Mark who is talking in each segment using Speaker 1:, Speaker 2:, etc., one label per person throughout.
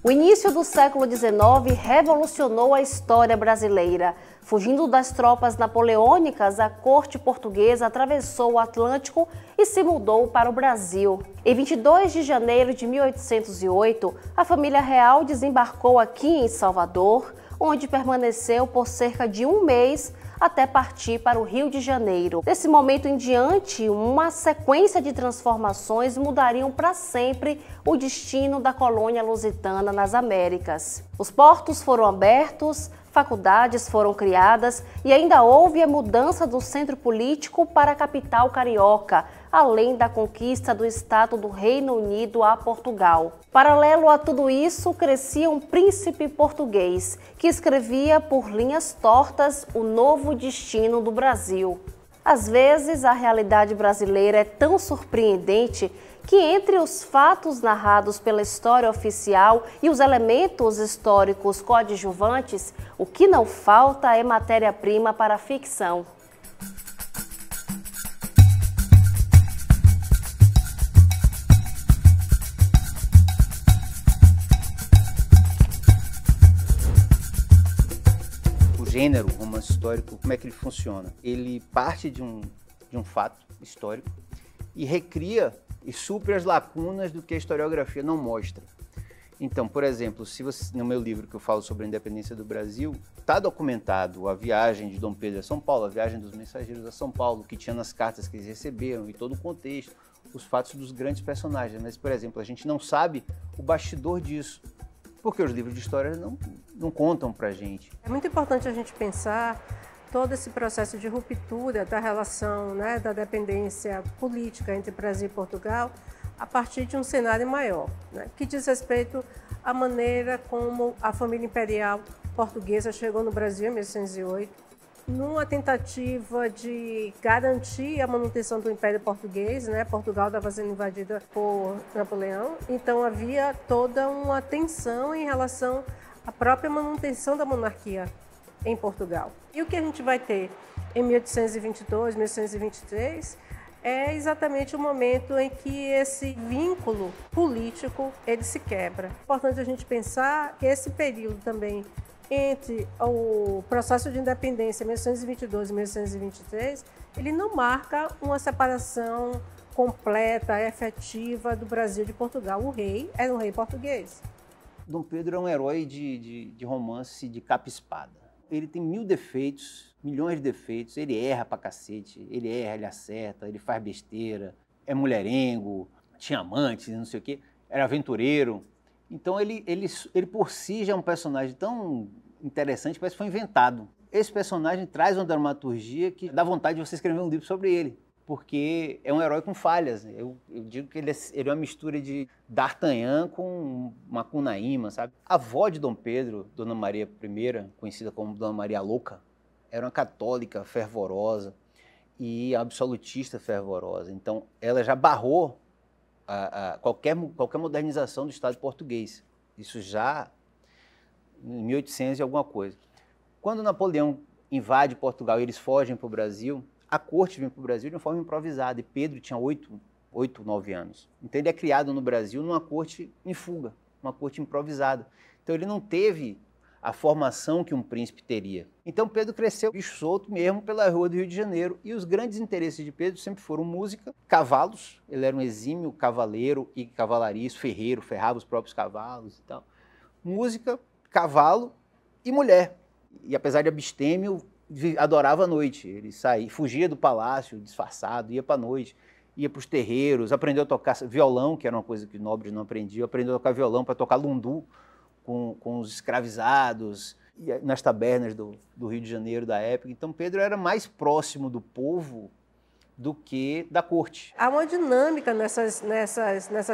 Speaker 1: O início do século XIX revolucionou a história brasileira. Fugindo das tropas napoleônicas, a corte portuguesa atravessou o Atlântico e se mudou para o Brasil. Em 22 de janeiro de 1808, a família real desembarcou aqui em Salvador, onde permaneceu por cerca de um mês até partir para o Rio de Janeiro. Desse momento em diante, uma sequência de transformações mudariam para sempre o destino da colônia lusitana nas Américas. Os portos foram abertos, faculdades foram criadas e ainda houve a mudança do centro político para a capital carioca, além da conquista do status do Reino Unido a Portugal. Paralelo a tudo isso, crescia um príncipe português que escrevia por linhas tortas o novo destino do Brasil. Às vezes, a realidade brasileira é tão surpreendente que entre os fatos narrados pela história oficial e os elementos históricos coadjuvantes, o que não falta é matéria-prima para a ficção.
Speaker 2: O gênero romance histórico, como é que ele funciona? Ele parte de um fato histórico e recria e supre as lacunas do que a historiografia não mostra. Então, por exemplo, se você, no meu livro que eu falo sobre a independência do Brasil, está documentado a viagem de Dom Pedro a São Paulo, a viagem dos mensageiros a São Paulo, que tinha nas cartas que eles receberam e todo o contexto, os fatos dos grandes personagens. Mas, por exemplo, a gente não sabe o bastidor disso, porque os livros de história não contam para a gente.
Speaker 3: É muito importante a gente pensar todo esse processo de ruptura da relação, da dependência política entre Brasil e Portugal a partir de um cenário maior, que diz respeito à maneira como a família imperial portuguesa chegou no Brasil em 1808, numa tentativa de garantir a manutenção do Império Português. Portugal estava sendo invadida por Napoleão, então havia toda uma tensão em relação à própria manutenção da monarquia em Portugal. E o que a gente vai ter em 1822, 1823, é exatamente o momento em que esse vínculo político ele se quebra. É importante a gente pensar que esse período também entre o processo de independência 1822 e 1823, ele não marca uma separação completa, efetiva do Brasil de Portugal. O rei era um rei português.
Speaker 2: Dom Pedro é um herói de romance de capa e espada. Ele tem mil defeitos, milhões de defeitos, ele erra pra cacete, ele erra, ele acerta, ele faz besteira, é mulherengo, tinha amantes, não sei o quê, era aventureiro. Então ele por si já é um personagem tão interessante, parece que foi inventado. Esse personagem traz uma dramaturgia que dá vontade de você escrever um livro sobre ele, porque é um herói com falhas. Eu digo que ele é uma mistura de D'Artagnan com Macunaíma, sabe? A avó de Dom Pedro, Dona Maria I, conhecida como Dona Maria Louca, era uma católica fervorosa e absolutista fervorosa. Então, ela já barrou qualquer modernização do Estado português. Isso já em 1800 e alguma coisa. Quando Napoleão invade Portugal e eles fogem para o Brasil, a corte vem para o Brasil de uma forma improvisada, e Pedro tinha 8, 9 anos. Então ele é criado no Brasil numa corte em fuga, uma corte improvisada. Então ele não teve a formação que um príncipe teria. Então Pedro cresceu bicho solto mesmo pela rua do Rio de Janeiro, e os grandes interesses de Pedro sempre foram música, cavalos, ele era um exímio cavaleiro e cavalariço, ferreiro, ferrava os próprios cavalos e tal. Música, cavalo e mulher. E apesar de abstêmio, adorava a noite. Ele saía, fugia do palácio disfarçado, ia para a noite, ia para os terreiros, aprendeu a tocar violão, que era uma coisa que nobres não aprendiam, aprendeu a tocar violão para tocar lundu com os escravizados, nas tabernas do Rio de Janeiro da época. Então Pedro era mais próximo do povo do que da corte.
Speaker 3: Há uma dinâmica nessas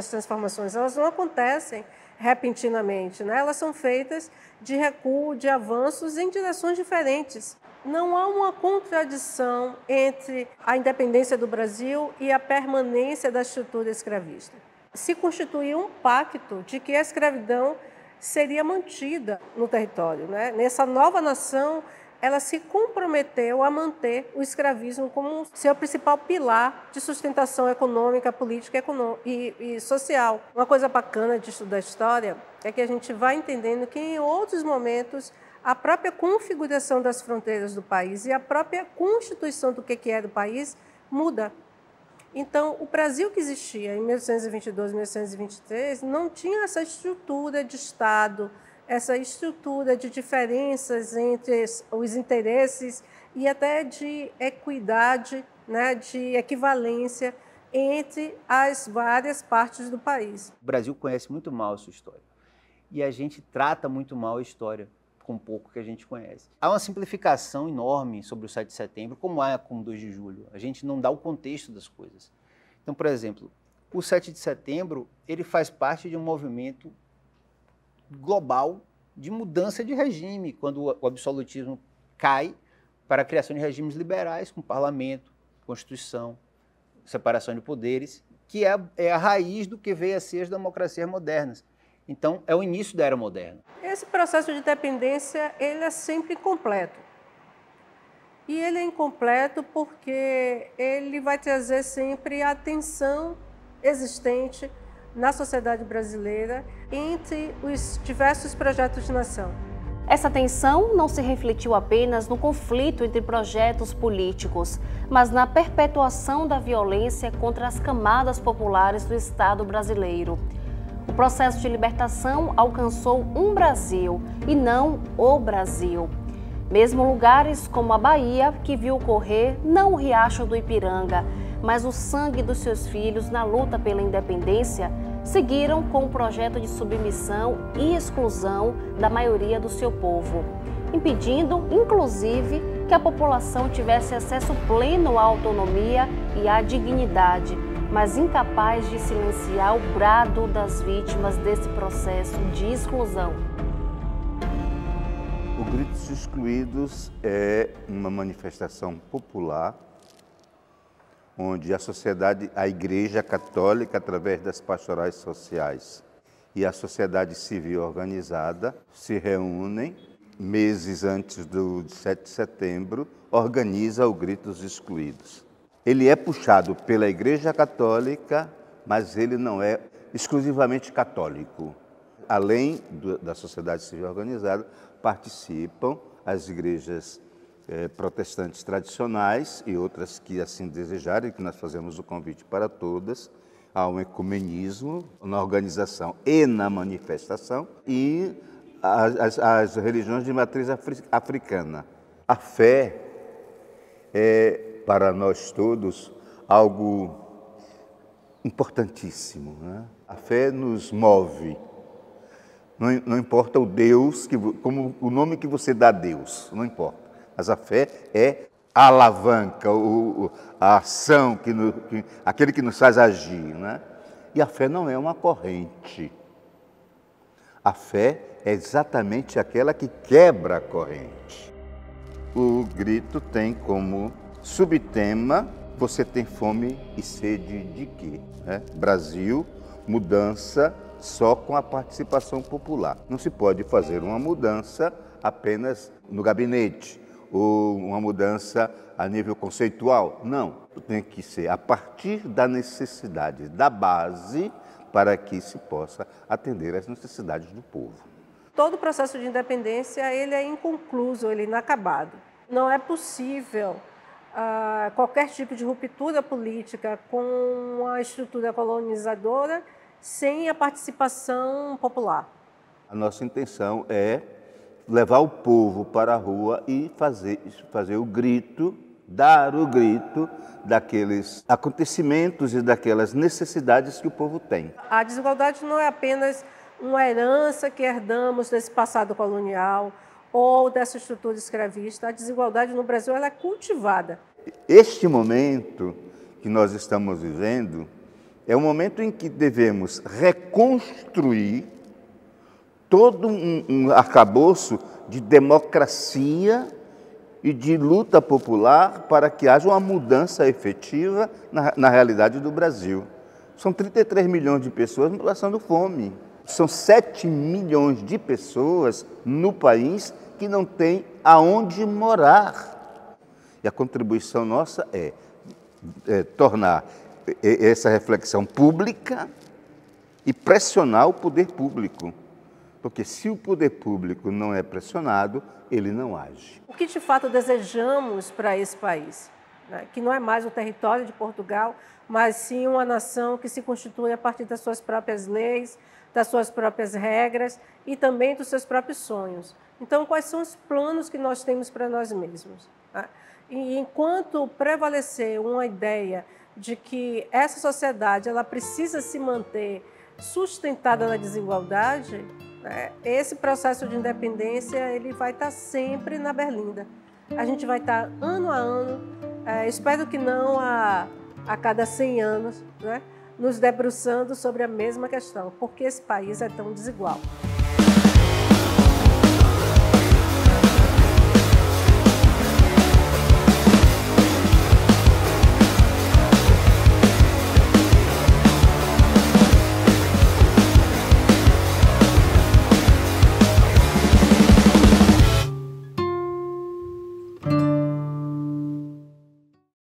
Speaker 3: transformações, elas não acontecem repentinamente, Elas são feitas de recuo, de avanços em direções diferentes. Não há uma contradição entre a independência do Brasil e a permanência da estrutura escravista. Se constituiu um pacto de que a escravidão seria mantida no território, Nessa nova nação, ela se comprometeu a manter o escravismo como seu principal pilar de sustentação econômica, política e social. Uma coisa bacana de estudar história é que a gente vai entendendo que em outros momentos a própria configuração das fronteiras do país e a própria constituição do que é do país muda. Então, o Brasil que existia em 1822, 1823 não tinha essa estrutura de Estado, essa estrutura de diferenças entre os interesses e até de equidade, né, de equivalência entre as várias partes do país.
Speaker 2: O Brasil conhece muito mal a sua história e a gente trata muito mal a história com pouco que a gente conhece. Há uma simplificação enorme sobre o 7 de setembro, como há com o 2 de julho. A gente não dá o contexto das coisas. Então, por exemplo, o 7 de setembro ele faz parte de um movimento global de mudança de regime, quando o absolutismo cai para a criação de regimes liberais, com parlamento, constituição, separação de poderes, que é a raiz do que veio a ser as democracias modernas. Então, é o início da era moderna.
Speaker 3: Esse processo de dependência ele é sempre incompleto. E ele é incompleto porque ele vai trazer sempre a tensão existente na sociedade brasileira entre os diversos projetos de nação.
Speaker 1: Essa tensão não se refletiu apenas no conflito entre projetos políticos, mas na perpetuação da violência contra as camadas populares do Estado brasileiro. O processo de libertação alcançou um Brasil e não o Brasil. Mesmo lugares como a Bahia, que viu correr não o riacho do Ipiranga, mas o sangue dos seus filhos na luta pela independência, seguiram com o projeto de submissão e exclusão da maioria do seu povo, impedindo, inclusive, que a população tivesse acesso pleno à autonomia e à dignidade, mas incapaz de silenciar o brado das vítimas desse processo de exclusão.
Speaker 4: O Gritos Excluídos é uma manifestação popular onde a sociedade, a Igreja Católica, através das pastorais sociais e a sociedade civil organizada, se reúnem meses antes do 7 de setembro, organiza o Gritos Excluídos. Ele é puxado pela Igreja Católica, mas ele não é exclusivamente católico. Além da sociedade civil organizada, participam as igrejas protestantes tradicionais e outras que assim desejarem, que nós fazemos o convite para todas. Há um ecumenismo na organização e na manifestação e as religiões de matriz africana. A fé é, para nós todos, algo importantíssimo, né? A fé nos move. Não importa o Deus, como o nome que você dá a Deus, não importa. Mas a fé é a alavanca, a ação, aquele que nos faz agir, né? E a fé não é uma corrente. A fé é exatamente aquela que quebra a corrente. O grito tem como subtema: você tem fome e sede de quê? Brasil, mudança só com a participação popular. Não se pode fazer uma mudança apenas no gabinete, ou uma mudança a nível conceitual. Não, tem que ser a partir da necessidade da base para que se possa atender às necessidades do povo.
Speaker 3: Todo o processo de independência ele é inconcluso, ele é inacabado. Não é possível qualquer tipo de ruptura política com a estrutura colonizadora sem a participação popular.
Speaker 4: A nossa intenção é levar o povo para a rua e fazer o grito, dar o grito daqueles acontecimentos e daquelas necessidades que o povo tem.
Speaker 3: A desigualdade não é apenas uma herança que herdamos desse passado colonial ou dessa estrutura escravista. A desigualdade no Brasil ela é cultivada.
Speaker 4: Este momento que nós estamos vivendo é um momento em que devemos reconstruir todo um arcabouço de democracia e de luta popular para que haja uma mudança efetiva na realidade do Brasil. São 33 milhões de pessoas passando fome. São 7 milhões de pessoas no país que não têm aonde morar. E a contribuição nossa é tornar essa reflexão pública e pressionar o poder público. Porque se o poder público não é pressionado, ele não age.
Speaker 3: O que de fato desejamos para esse país? Né? Que não é mais o território de Portugal, mas sim uma nação que se constitui a partir das suas próprias leis, das suas próprias regras e também dos seus próprios sonhos. Então, quais são os planos que nós temos para nós mesmos? Né? E enquanto prevalecer uma ideia de que essa sociedade ela precisa se manter sustentada na desigualdade, né, esse processo de independência ele vai estar sempre na berlinda. A gente vai estar ano a ano, espero que não a cada 100 anos, né, nos debruçando sobre a mesma questão, porque esse país é tão desigual.